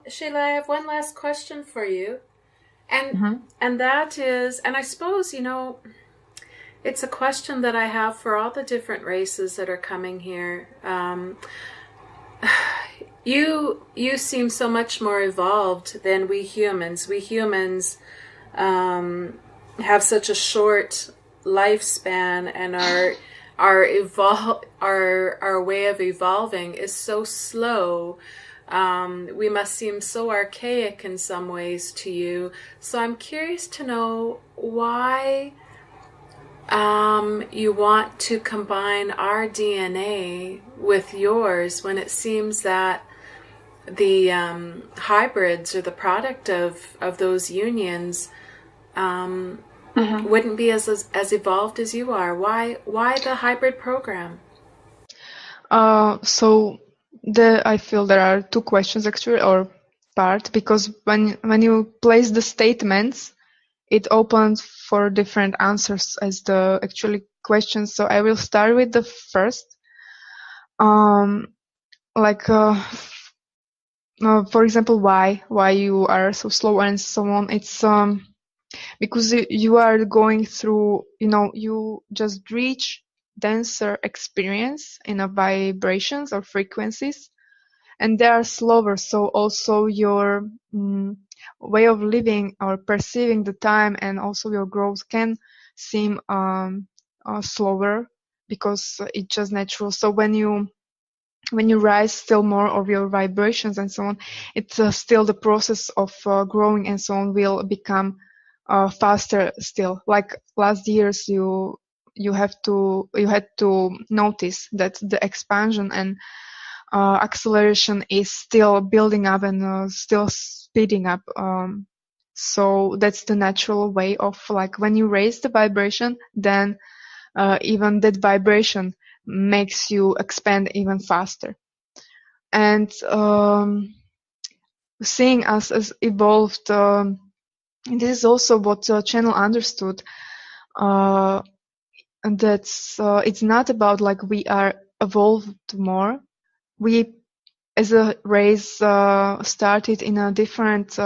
Shayla, I have one last question for you. And Mhm. and that is, and I suppose, it's a question that I have for all the different races that are coming here. You seem so much more evolved than we humans. We humans have such a short lifespan, and our way of evolving is so slow. We must seem so archaic in some ways to you. So I'm curious to know why you want to combine our DNA with yours when it seems that the hybrids or the product of those unions Mhm. wouldn't be as evolved as you are. Why the hybrid program? So I feel there are two questions actually, or part, because when you place the statements, it opens for different answers as the actually questions. So I will start with the first. Um, like for example, why you are so slow and so on. It's because you are going through, you just reach denser experience in a vibrations or frequencies, and they are slower. So also your way of living or perceiving the time and also your growth can seem slower because it's just natural. So when you rise still more of your vibrations and so on, it's still the process of growing and so on will become faster still. Like last years, you had to notice that the expansion and acceleration is still building up and still speeding up. So that's the natural way of, like, when you raise the vibration, then even that vibration makes you expand even faster. And seeing us as evolved, this is also what the channel understood. Uh, and that's it's not about like we are evolved more. We as a race started in a different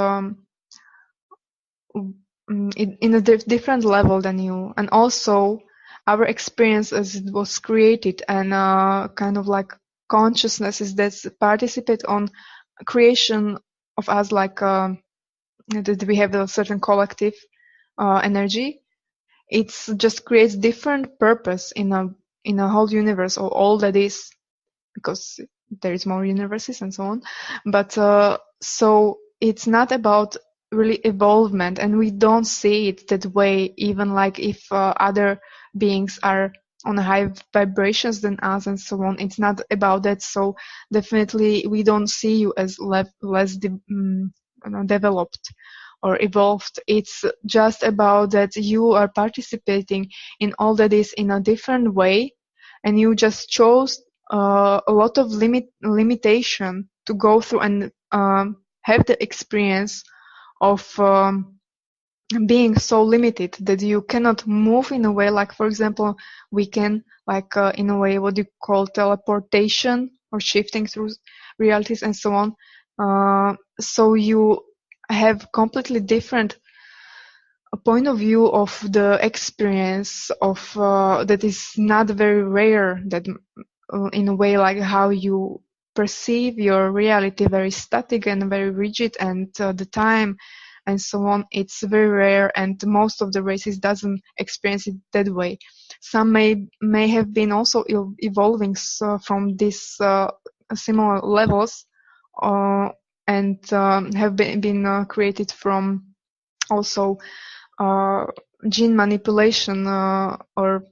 in a different level than you, and also our experience as it was created and kind of like consciousnesses that participate on creation of us, like that we have a certain collective energy. It's just creates different purpose in a whole universe, or all that is, because there is more universes and so on. But so it's not about really evolvement, and we don't see it that way, even like if other beings are on high vibrations than us and so on. It's not about that. So definitely we don't see you as less developed or evolved. It's just about that you are participating in all that is in a different way, and you just chose a lot of limitation to go through and have the experience of being so limited that you cannot move in a way, like, for example, we can, like, in a way what you call teleportation or shifting through realities and so on. So you have completely different point of view of the experience of that is not very rare, that in a way like how you perceive your reality, very static and very rigid, and the time and so on, it's very rare, and most of the races doesn't experience it that way. Some may have been also evolving from these similar levels, uh, and have been created from also uh, gene manipulation, or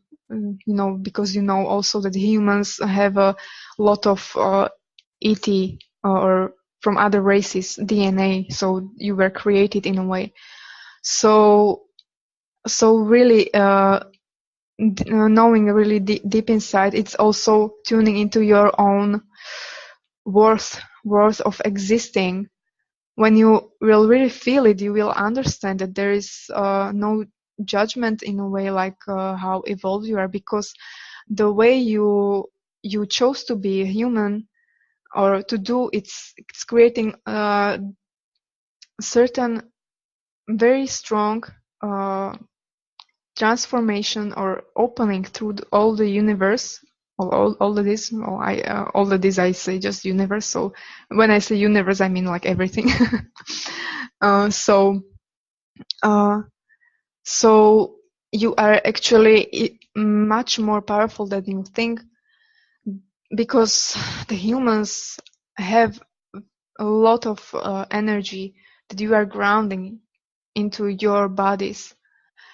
because also that humans have a lot of ET or from other races DNA, so you were created in a way. So really, knowing really deep inside, it's also tuning into your own worth of existing. When you will really feel it, you will understand that there is no judgment in a way, like how evolved you are, because the way you chose to be a human, or to do, it's creating a certain very strong transformation or opening through all the universe, all of this. All of this I say just universe. So when I say universe, I mean like everything. uh, so uh, so you are actually much more powerful than you think, because the humans have a lot of energy that you are grounding into your bodies.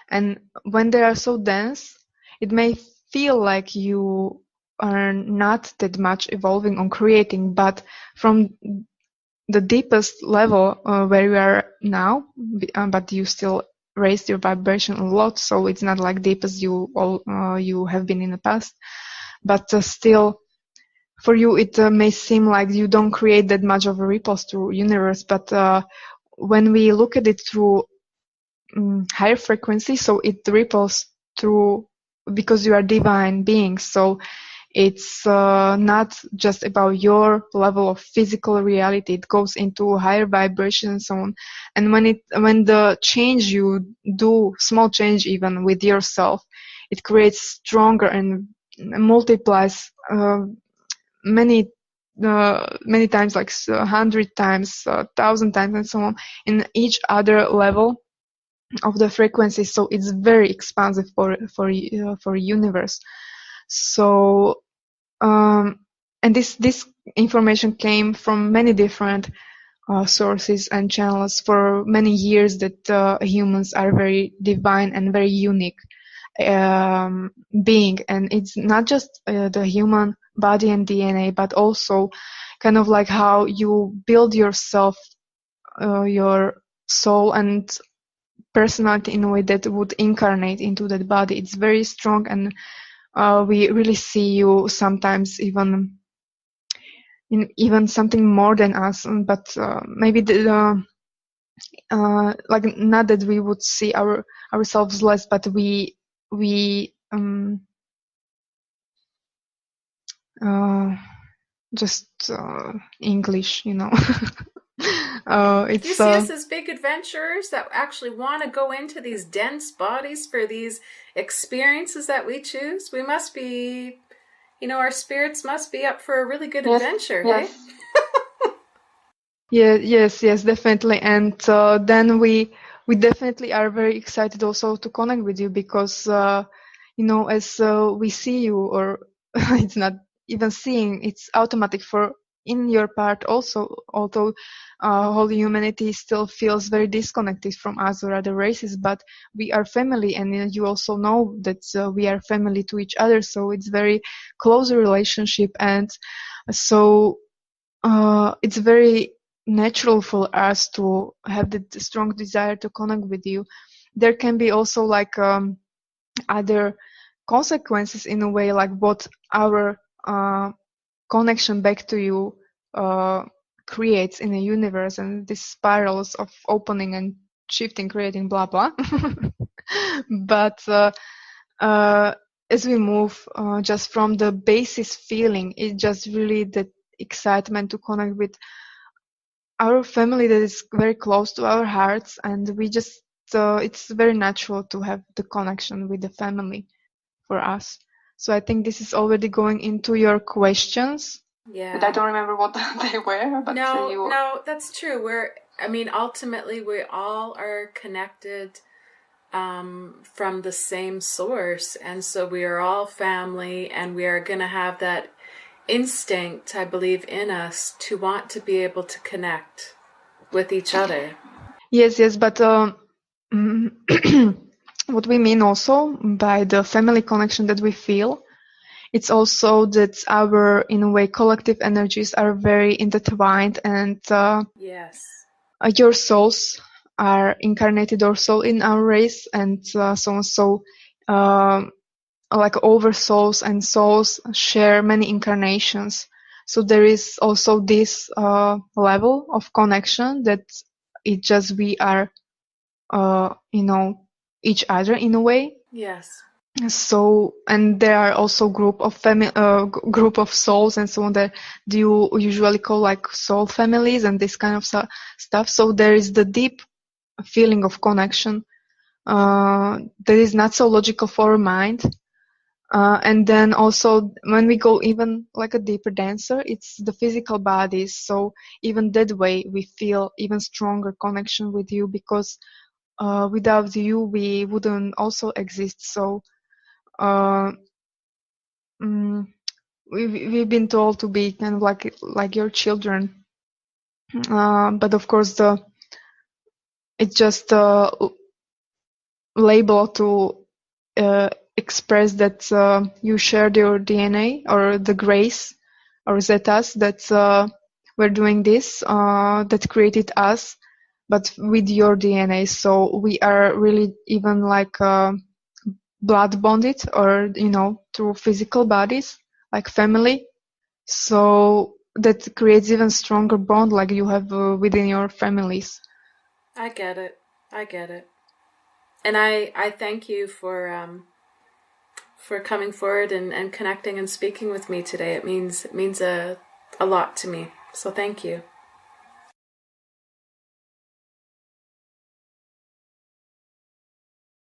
And when they are so dense, it may feel like you are not that much evolving or creating, but from the deepest level where you are now, but you still raised your vibration a lot, so it's not like deep as you have been in the past, but still for you it may seem like you don't create that much of a ripples through universe, but when we look at it through higher frequency, so it ripples through, because you are divine beings. So it's not just about your level of physical reality. It goes into higher vibration and so on. And when the change you do, small change even with yourself, it creates stronger and multiplies many times, like 100 times, 1,000 times, and so on, in each other level of the frequency. So it's very expansive for universe. So and this information came from many different sources and channels for many years, that humans are very divine and very unique being, and it's not just the human body and DNA, but also kind of like how you build yourself, your soul and personality in a way that would incarnate into that body. It's very strong, and we really see you sometimes even in even something more than us, but maybe like, not that we would see ourselves less, but we uh, just English, Do you it's see us as big adventurers that actually want to go into these dense bodies for these experiences that we choose? We must be, our spirits must be up for a really good adventure, hey? Yeah, yes, definitely. And then we definitely are very excited also to connect with you, because as we see you, or it's not even seeing, it's automatic for in your part also, although whole humanity still feels very disconnected from us or other races, but we are family, and you also know that we are family to each other, so it's very close relationship. And so it's very natural for us to have the strong desire to connect with you. There can be also like other consequences in a way, like what our connection back to you creates in the universe, and these spirals of opening and shifting, creating, blah blah. But as we move just from the basis feeling, it's just really the excitement to connect with our family that is very close to our hearts, and we just it's very natural to have the connection with the family for us. So I think this is already going into your questions. Yeah. But I don't remember what they were. But no, that's true. Ultimately, we all are connected from the same source, and so we are all family, and we are going to have that instinct, I believe, in us to want to be able to connect with each other. Yes, but what we mean also by the family connection that we feel, it's also that our, in a way, collective energies are very intertwined, and yes, your souls are incarnated also in our race, and so on. So like oversouls and souls share many incarnations. So there is also this level of connection that it just we are, each other in a way. yes. So, and there are also group of souls and so on that you usually call like soul families and this kind of stuff. So there is the deep feeling of connection that is not so logical for our mind. And then also when we go even like a deeper dancer, it's the physical bodies. So even that way we feel even stronger connection with you, because without you we wouldn't also exist. So uh, mm, we've been told to be kind of like your children, but of course it's just a label to express that you shared your DNA or the grace or zetas that were doing this, that created us, but with your DNA. So we are really even like blood bonded, or through physical bodies, like family. So that creates even stronger bond, like you have within your families. I get it. I get it. And I thank you for coming forward and connecting and speaking with me today. It means a lot to me. So thank you.